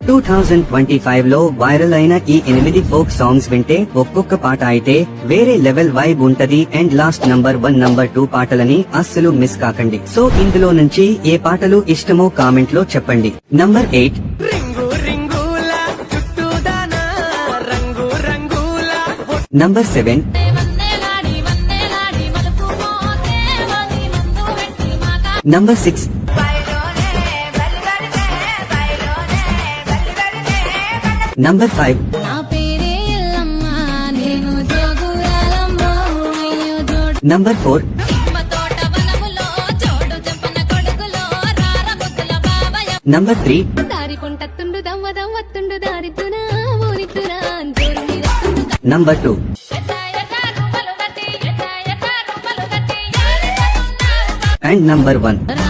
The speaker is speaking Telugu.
2025 లో వైరల్ అయిన ఈ 8 ఫోక్ సాంగ్స్ వింటే ఒక్కొక్క పాట అయితే వేరే లెవెల్ వైబ్ ఉంటది. అండ్ లాస్ట్ నంబర్ 1 నంబర్ 2 పాటలని అస్సలు మిస్ కాకండి. సో ఇందులో నుంచి ఏ పాటలు ఇష్టమో కామెంట్ లో చెప్పండి. Number 8 number 7 number 6 number 5 number 4 number 3 number 2 and number 1.